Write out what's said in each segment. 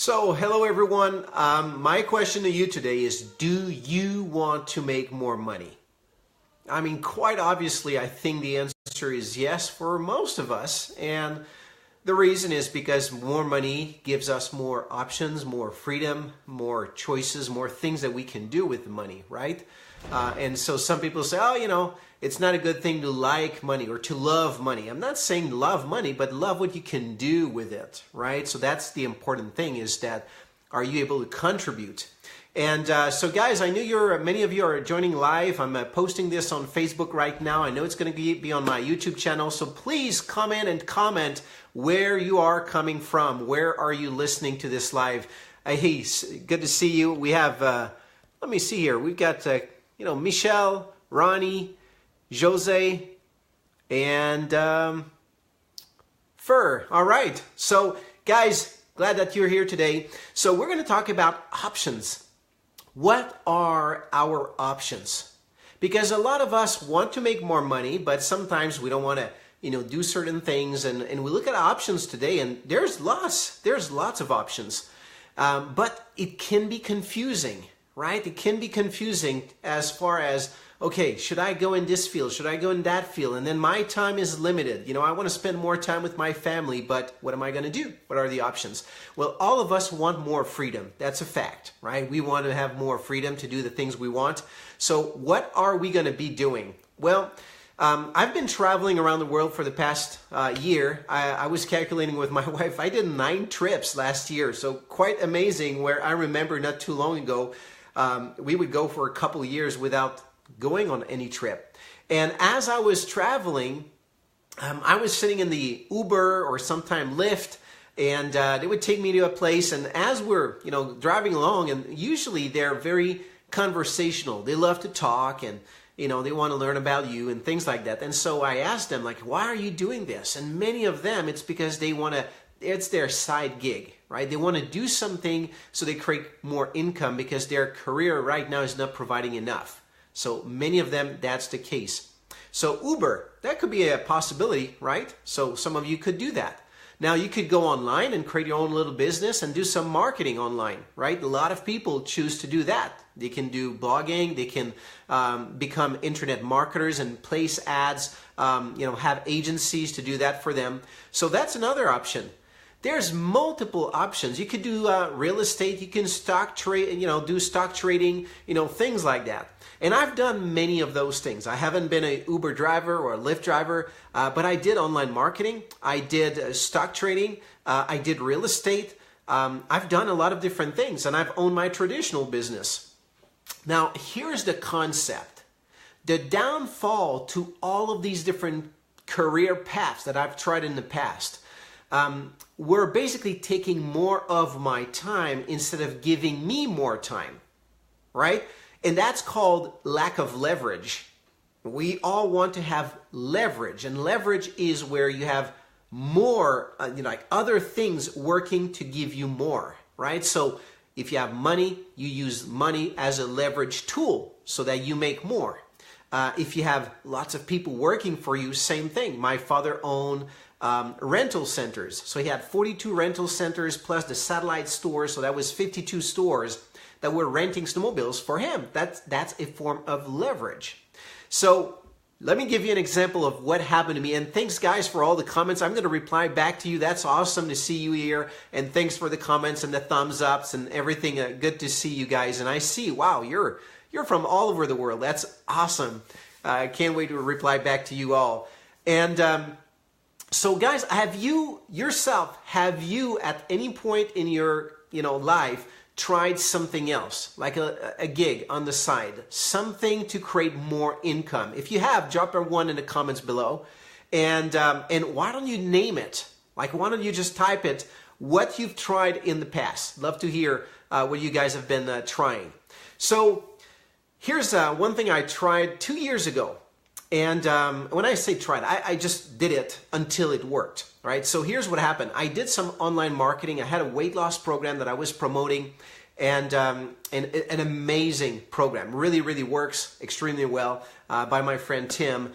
So, hello everyone. My question to you today is, do you want to make more money? I mean, quite obviously, I think the answer is yes for most of us. And the reason is because more money gives us more options, more freedom, more choices, more things that we can do with the money, right? And so some people say, oh, it's not a good thing to like money or to love money. I'm not saying love money, but love what you can do with it, right? So that's the important thing, is that are you able to contribute? And so guys, I know many of you are joining live. I'm posting this on Facebook right now. I know it's going to be on my YouTube channel. So please come in and comment where you are coming from. Where are you listening to this live? Hey, good to see you. We have, let me see here. We've got, Michelle, Ronnie, Jose, and Fur. All right. So guys, glad that you're here today. So we're going to talk about options. What are our options? Because a lot of us want to make more money, but sometimes we don't want to, do certain things. And we look at options today, and there's lots of options. But it can be confusing, right? It can be confusing as far as, okay, should I go in this field? Should I go in that field? And then my time is limited. I want to spend more time with my family, but what am I going to do? What are the options? Well, all of us want more freedom. That's a fact, right? We want to have more freedom to do the things we want. So what are we going to be doing? Well, I've been traveling around the world for the past year. I was calculating with my wife. I did 9 trips last year. So quite amazing, where I remember not too long ago, we would go for a couple of years without going on any trip. And as I was traveling, I was sitting in the Uber or sometime Lyft, and they would take me to a place. And as we're, driving along, and usually they're very conversational. They love to talk, and they want to learn about you and things like that. And so I asked them, why are you doing this? And many of them, it's because they want to, it's their side gig, right? They want to do something so they create more income because their career right now is not providing enough. So many of them, that's the case. So Uber, that could be a possibility, right? So some of you could do that. Now you could go online and create your own little business and do some marketing online, right? A lot of people choose to do that. They can do blogging, they can become internet marketers and place ads, have agencies to do that for them. So that's another option. There's multiple options. You could do real estate, you can stock trade, do stock trading, things like that. And I've done many of those things. I haven't been an Uber driver or a Lyft driver, but I did online marketing. I did stock trading. I did real estate. I've done a lot of different things, and I've owned my traditional business. Now, here's the concept. The downfall to all of these different career paths that I've tried in the past, were basically taking more of my time instead of giving me more time, right? And that's called lack of leverage. We all want to have leverage, and leverage is where you have more, other things working to give you more, right? So if you have money, you use money as a leverage tool so that you make more. If you have lots of people working for you, same thing. My father owned rental centers. So he had 42 rental centers plus the satellite stores. So that was 52 stores that were renting snowmobiles for him. That's a form of leverage. So let me give you an example of what happened to me. And thanks guys for all the comments. I'm going to reply back to you. That's awesome to see you here. And thanks for the comments and the thumbs ups and everything. Good to see you guys. And I see, wow, you're from all over the world. That's awesome. I can't wait to reply back to you all. And so guys, have you at any point in your life tried something else, like a gig on the side, something to create more income? If you have, drop a 1 in the comments below. And why don't you name it? Why don't you just type it, what you've tried in the past? Love to hear what you guys have been trying. So here's one thing I tried 2 years ago. And when I say tried, I just did it until it worked, right? So here's what happened. I did some online marketing. I had a weight loss program that I was promoting, and an amazing program. Really, really works extremely well by my friend Tim.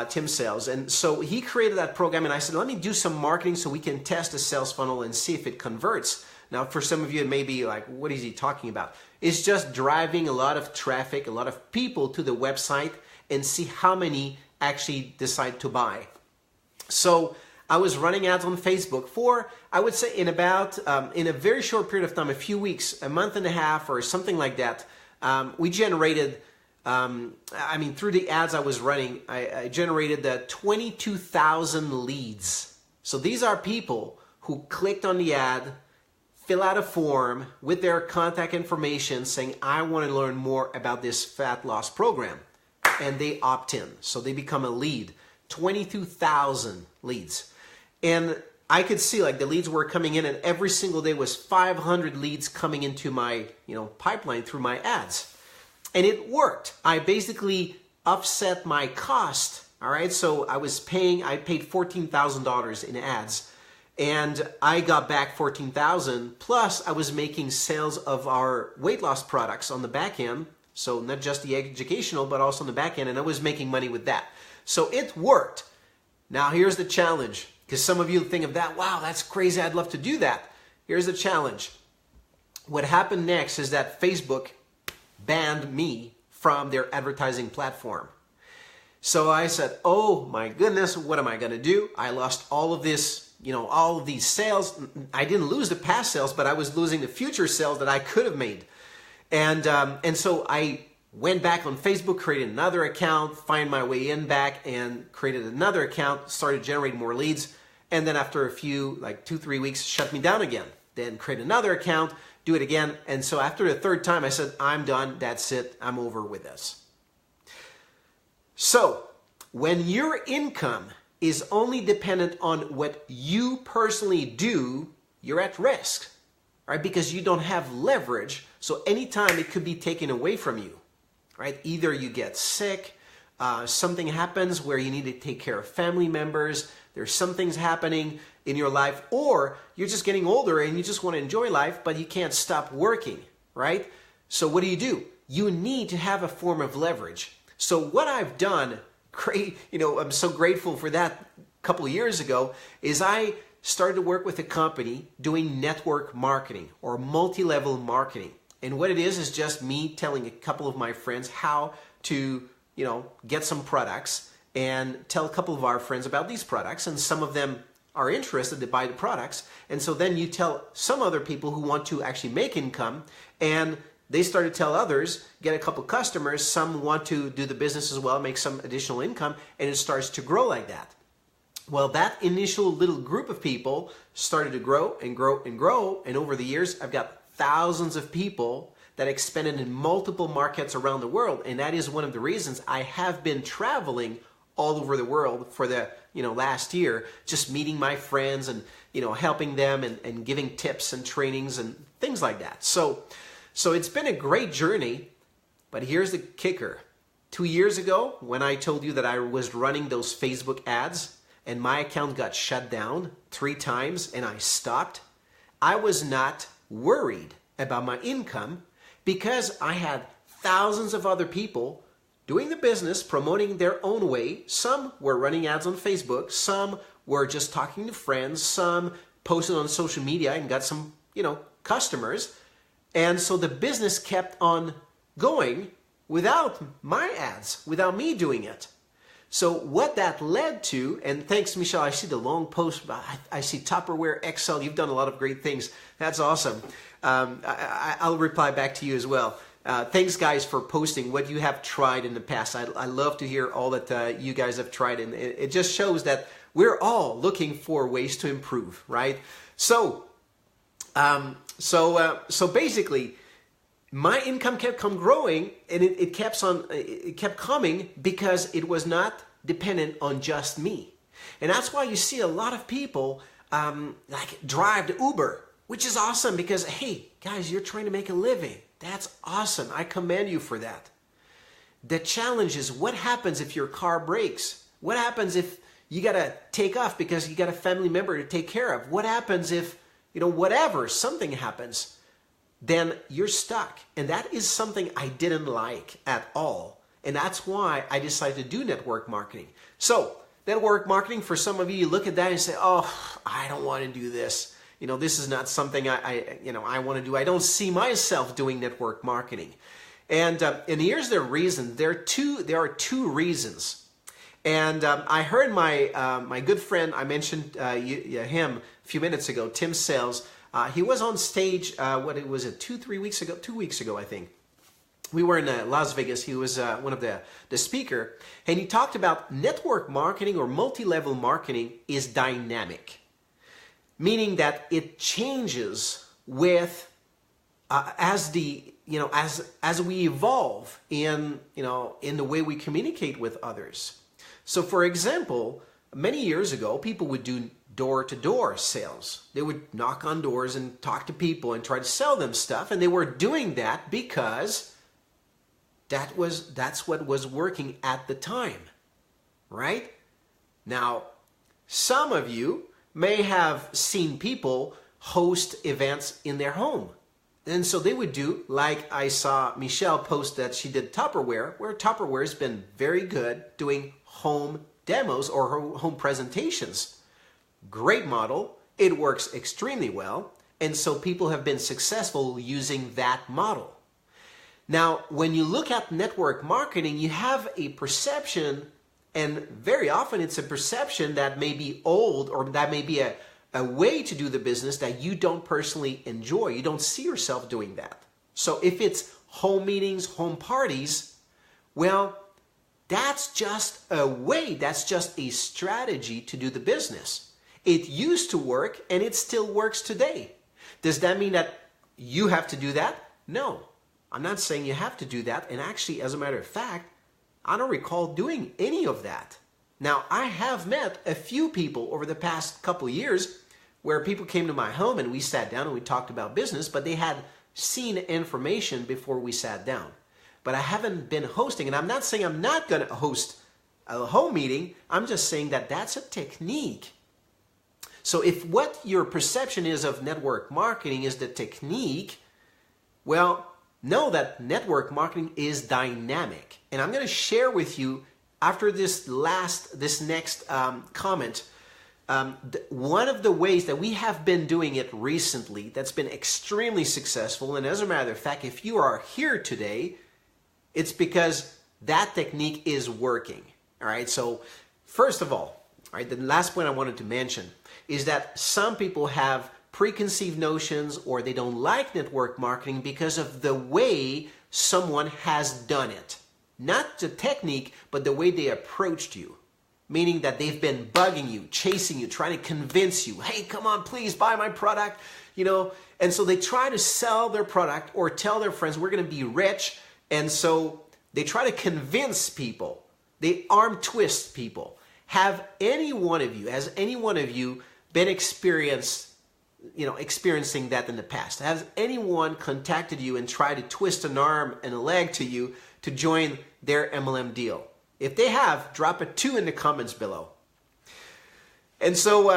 Tim Sales. And so he created that program, and I said, let me do some marketing so we can test the sales funnel and see if it converts. Now, for some of you, it may be like, what is he talking about? It's just driving a lot of traffic, a lot of people to the website and see how many actually decide to buy. So I was running ads on Facebook for, I would say, in a very short period of time, a few weeks, a month and a half or something like that. We generated, through the ads I was running, I generated 22,000 leads. So these are people who clicked on the ad, fill out a form with their contact information saying, I want to learn more about this fat loss program. And they opt in. So they become a lead. 22,000 leads. And I could see like the leads were coming in, and every single day was 500 leads coming into my pipeline through my ads. And it worked. I basically offset my cost. All right. So I paid $14,000 in ads. And I got back $14,000, plus I was making sales of our weight loss products on the back end. So not just the educational, but also on the back end, and I was making money with that. So it worked. Now here's the challenge, because some of you think of that, wow, that's crazy, I'd love to do that. Here's the challenge. What happened next is that Facebook banned me from their advertising platform. So I said, oh my goodness, what am I going to do? I lost all of this, all of these sales. I didn't lose the past sales, but I was losing the future sales that I could have made. And so I went back on Facebook, created another account, find my way in back, and created another account, started generating more leads. And then after a few, like 2-3 weeks, shut me down again. Then create another account, do it again. And so after the third time, I said, I'm done. That's it. I'm over with this. So when your income is only dependent on what you personally do, you're at risk, right? Because you don't have leverage. So anytime it could be taken away from you, right? Either you get sick, something happens where you need to take care of family members, there's some things happening in your life, or you're just getting older and you just want to enjoy life, but you can't stop working, right? So what do? You need to have a form of leverage. So what I've done, I'm so grateful for that a couple of years ago, is I started to work with a company doing network marketing or multi-level marketing. And what it is just me telling a couple of my friends how to, get some products and tell a couple of our friends about these products. And some of them are interested to buy the products. And so then you tell some other people who want to actually make income, and they start to tell others, get a couple customers. Some want to do the business as well, make some additional income, and it starts to grow like that. Well, that initial little group of people started to grow and grow and grow. And over the years, I've got thousands of people that expanded in multiple markets around the world. And that is one of the reasons I have been traveling all over the world for the last year, just meeting my friends and helping them and giving tips and trainings and things like that. So it's been a great journey, but here's the kicker. 2 years ago, when I told you that I was running those Facebook ads and my account got shut down 3 times and I stopped, I was not worried about my income because I had thousands of other people doing the business, promoting their own way. Some were running ads on Facebook, some were just talking to friends, some posted on social media and got some, customers. And so the business kept on going without my ads, without me doing it. So what that led to, and thanks, Michelle, I see the long post, I see Tupperware, Excel, you've done a lot of great things. That's awesome. I'll reply back to you as well. Thanks, guys, for posting what you have tried in the past. I love to hear all that you guys have tried, and it just shows that we're all looking for ways to improve, right? So basically, my income kept on growing, and it kept coming because it was not dependent on just me. And that's why you see a lot of people drive the Uber, which is awesome because, hey, guys, you're trying to make a living. That's awesome. I commend you for that. The challenge is, what happens if your car breaks? What happens if you got to take off because you got a family member to take care of? What happens if, something happens? Then you're stuck. And that is something I didn't like at all. And that's why I decided to do network marketing. So network marketing, for some of you, you look at that and say, oh, I don't want to do this. This is not something I want to do. I don't see myself doing network marketing. And here's the reason. There are two reasons. And I heard my good friend, I mentioned him a few minutes ago, Tim Sales. He was on stage, 2 weeks ago, I think. We were in Las Vegas. He was one of the speaker. And he talked about network marketing or multi-level marketing is dynamic. Meaning that it changes with as we evolve in the way we communicate with others. So, for example, many years ago, people would do door-to-door sales. They would knock on doors and talk to people and try to sell them stuff, and they were doing that because that's what was working at the time, right? Now, some of you may have seen people host events in their home. And so they would do, like I saw Michelle post that she did Tupperware, where Tupperware has been very good doing home demos or home presentations. Great model. It works extremely well. And so people have been successful using that model. Now, when you look at network marketing, you have a perception, and very often it's a perception that may be old, or that may be a way to do the business that you don't personally enjoy. You don't see yourself doing that. So if it's home meetings, home parties, well, that's just a way, that's just a strategy to do the business. It used to work and it still works today. Does that mean that you have to do that? No, I'm not saying you have to do that. And actually, as a matter of fact, I don't recall doing any of that. Now, I have met a few people over the past couple of years where people came to my home and we sat down and we talked about business, but they had seen information before we sat down. But I haven't been hosting, and I'm not saying I'm not going to host a home meeting. I'm just saying that that's a technique. So if what your perception is of network marketing is the technique, well, know that network marketing is dynamic. And I'm going to share with you after this next comment, one of the ways that we have been doing it recently that's been extremely successful. And as a matter of fact, if you are here today, it's because that technique is working. All right. So first of all, the last point I wanted to mention is that some people have preconceived notions or they don't like network marketing because of the way someone has done it. Not the technique, but the way they approached you. Meaning that they've been bugging you, chasing you, trying to convince you, hey, come on, please buy my product, And so they try to sell their product or tell their friends, we're going to be rich. And so they try to convince people. They arm twist people. Has any one of you been experiencing that in the past? Has anyone contacted you and tried to twist an arm and a leg to you to join their MLM deal? If they have, drop a 2 in the comments below. And so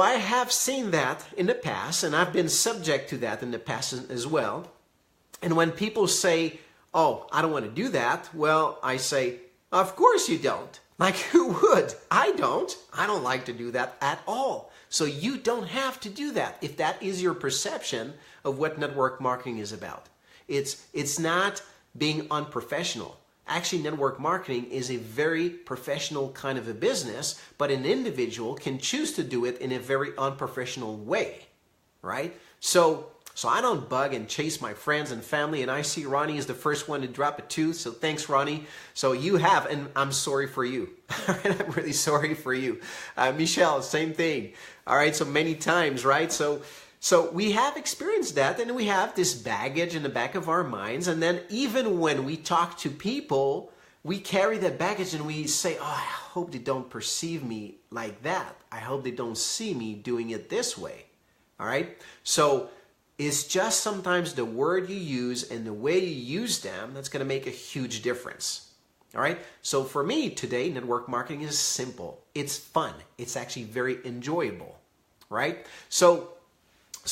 I have seen that in the past, and I've been subject to that in the past as well. And when people say, oh, I don't want to do that, well, I say, of course you don't. Like, who would? I don't. I don't like to do that at all. So you don't have to do that if that is your perception of what network marketing is about. It's not being unprofessional. Actually, network marketing is a very professional kind of a business, but an individual can choose to do it in a very unprofessional way, right? So I don't bug and chase my friends and family, and I see Ronnie is the first one to drop a 2, so thanks, Ronnie. So you have, and I'm sorry for you. I'm really sorry for you. Michelle, same thing. All right, so many times, right? So we have experienced that, and we have this baggage in the back of our minds, and then even when we talk to people, we carry that baggage and we say, oh, I hope they don't perceive me like that. I hope they don't see me doing it this way. All right? So it's just sometimes the word you use and the way you use them that's going to make a huge difference. All right? So for me today, network marketing is simple. It's fun. It's actually very enjoyable. Right? So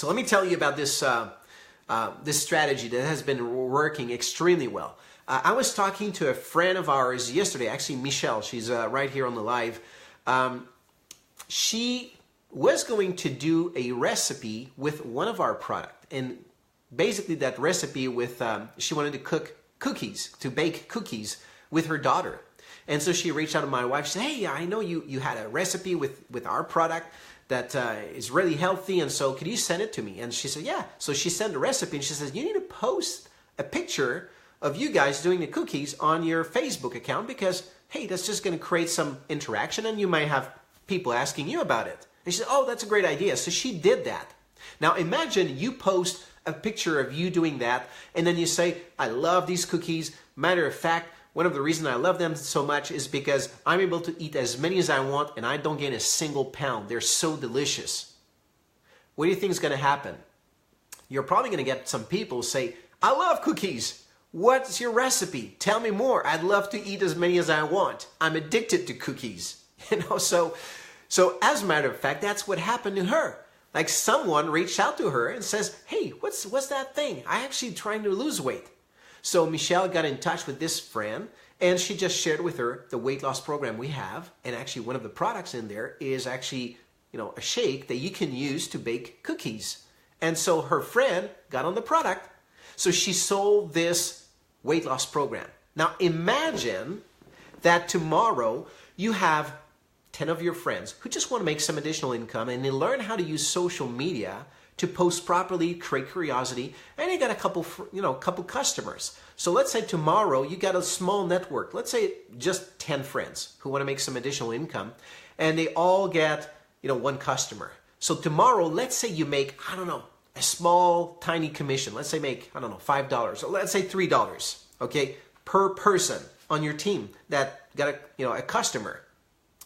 let me tell you about this this strategy that has been working extremely well. I was talking to a friend of ours yesterday, actually Michelle, she's right here on the live. She was going to do a recipe with one of our product, and basically that recipe with, she wanted to bake cookies with her daughter. And so she reached out to my wife. She said, hey, I know you had a recipe with our product that is really healthy, and so could you send it to me? And she said, yeah. So she sent the recipe, and she says, you need to post a picture of you guys doing the cookies on your Facebook account because, hey, that's just going to create some interaction, and you might have people asking you about it. And she said, oh, that's a great idea. So she did that. Now imagine you post a picture of you doing that, and then you say, I love these cookies. Matter of fact, one of the reasons I love them so much is because I'm able to eat as many as I want and I don't gain a single pound. They're so delicious. What do you think is going to happen? You're probably going to get some people say, I love cookies. What's your recipe? Tell me more. I'd love to eat as many as I want. I'm addicted to cookies. So as a matter of fact, that's what happened to her. Like someone reached out to her and says, hey, what's that thing? I'm actually trying to lose weight. So Michelle got in touch with this friend, and she just shared with her the weight loss program we have. And actually one of the products in there is actually, a shake that you can use to bake cookies. And so her friend got on the product. So she sold this weight loss program. Now imagine that tomorrow you have 10 of your friends who just want to make some additional income, and they learn how to use social media to post properly, create curiosity, and you got a couple customers. So let's say tomorrow you got a small network, let's say just 10 friends who want to make some additional income, and they all get, one customer. So tomorrow, let's say you make, a small, tiny commission. Let's say make, $5, or let's say $3, okay, per person on your team that got a customer,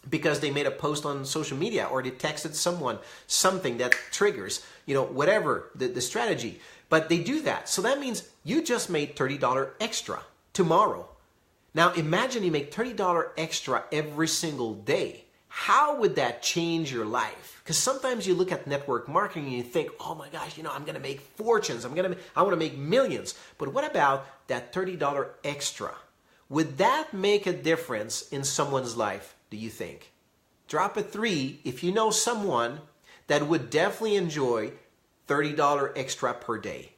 because they made a post on social media or they texted someone something that triggers, whatever the strategy. But they do that. So that means you just made $30 extra tomorrow. Now imagine you make $30 extra every single day. How would that change your life? Because sometimes you look at network marketing and you think, oh my gosh, I'm going to make fortunes. I want to make millions. But what about that $30 extra? Would that make a difference in someone's life, do you think? Drop a 3 if you know someone that would definitely enjoy $30 extra per day.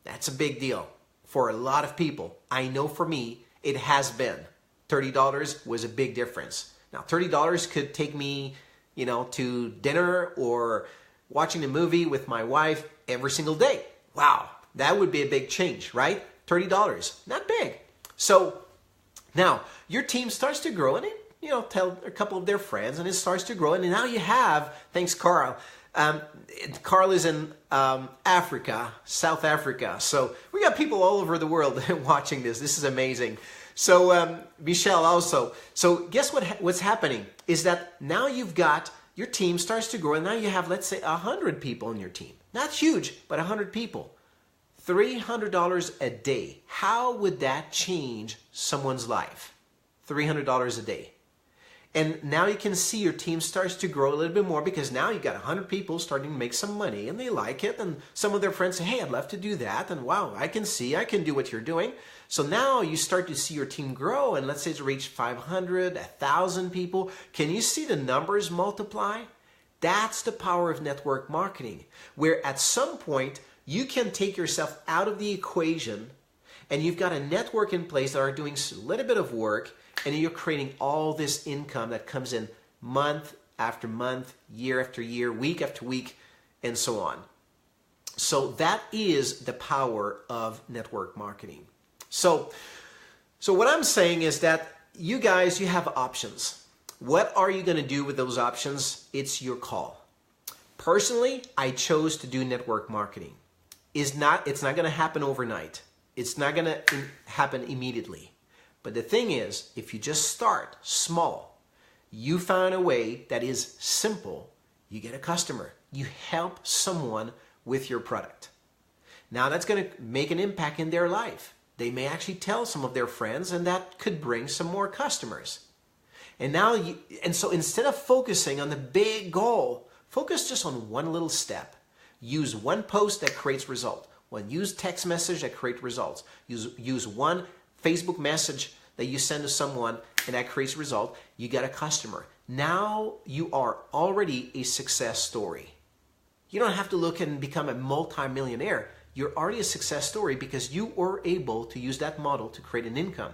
That's a big deal for a lot of people. I know for me, it has been. $30 was a big difference. Now, $30 could take me, to dinner or watching a movie with my wife every single day. Wow, that would be a big change, right? $30, not big. So now your team starts to grow, and it, tell a couple of their friends, and it starts to grow. And now you have, thanks Carl. Carl is in Africa, South Africa. So we got people all over the world watching this. This is amazing. So Michelle also. So guess what's happening is that now you've got, your team starts to grow, and now you have, let's say, 100 people in your team. Not huge, but 100 people. $300 a day. How would that change someone's life? $300 a day. And now you can see your team starts to grow a little bit more, because now you've got 100 people starting to make some money and they like it. And some of their friends say, hey, I'd love to do that. And wow, I can do what you're doing. So now you start to see your team grow, and let's say it's reached 500, 1,000 people. Can you see the numbers multiply? That's the power of network marketing, where at some point you can take yourself out of the equation, and you've got a network in place that are doing a little bit of work, and you're creating all this income that comes in month after month, year after year, week after week, and so on. So that is the power of network marketing. So what I'm saying is that you guys, you have options. What are you going to do with those options? It's your call. Personally, I chose to do network marketing. It's not going to happen overnight. It's not going to happen immediately. But the thing is, if you just start small, you found a way that is simple, you get a customer. You help someone with your product. Now that's going to make an impact in their life. They may actually tell some of their friends, and that could bring some more customers. And so instead of focusing on the big goal, focus just on one little step. Use one post that creates result. Well, use text message that create results. Use one Facebook message that you send to someone and that creates a result. You get a customer. Now you are already a success story. You don't have to look and become a multi-millionaire. You're already a success story because you were able to use that model to create an income.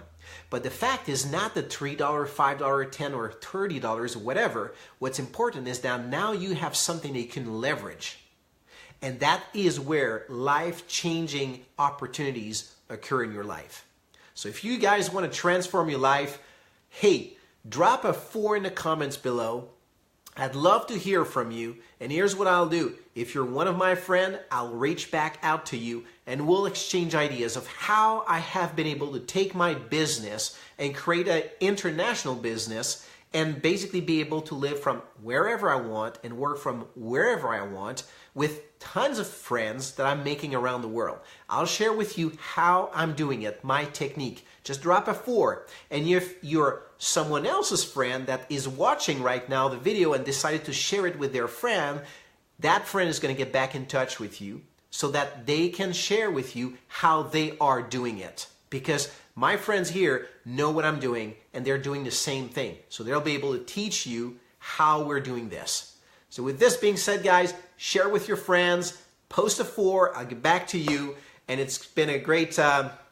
But the fact is not the $3, $5, $10, or $30, whatever. What's important is that now you have something that you can leverage. And that is where life-changing opportunities occur in your life. So if you guys want to transform your life, hey, drop a 4 in the comments below. I'd love to hear from you. And here's what I'll do. If you're one of my friends, I'll reach back out to you and we'll exchange ideas of how I have been able to take my business and create an international business and basically be able to live from wherever I want and work from wherever I want with tons of friends that I'm making around the world. I'll share with you how I'm doing it, my technique. Just drop a 4. And if you're someone else's friend that is watching right now the video and decided to share it with their friend, that friend is going to get back in touch with you so that they can share with you how they are doing it. Because my friends here know what I'm doing and they're doing the same thing. So they'll be able to teach you how we're doing this. So with this being said, guys, share with your friends, post a 4, I'll get back to you. And it's been a great,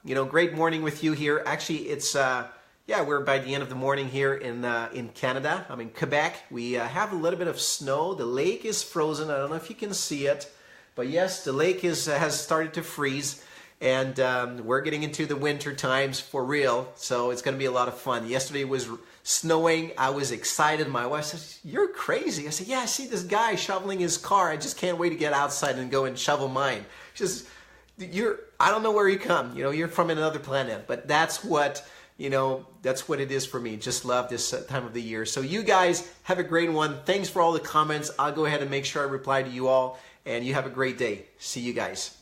great morning with you here. Actually, it's, we're by the end of the morning here in Canada. I'm in Quebec. We have a little bit of snow. The lake is frozen. I don't know if you can see it. But yes, the lake has started to freeze. And we're getting into the winter times for real. So it's going to be a lot of fun. Yesterday was snowing. I was excited. My wife says, "You're crazy." I said, "Yeah, I see this guy shoveling his car. I just can't wait to get outside and go and shovel mine." She says, I don't know where you come. You're from another planet. But that's what it is for me. Just love this time of the year. So you guys have a great one. Thanks for all the comments. I'll go ahead and make sure I reply to you all. And you have a great day. See you guys.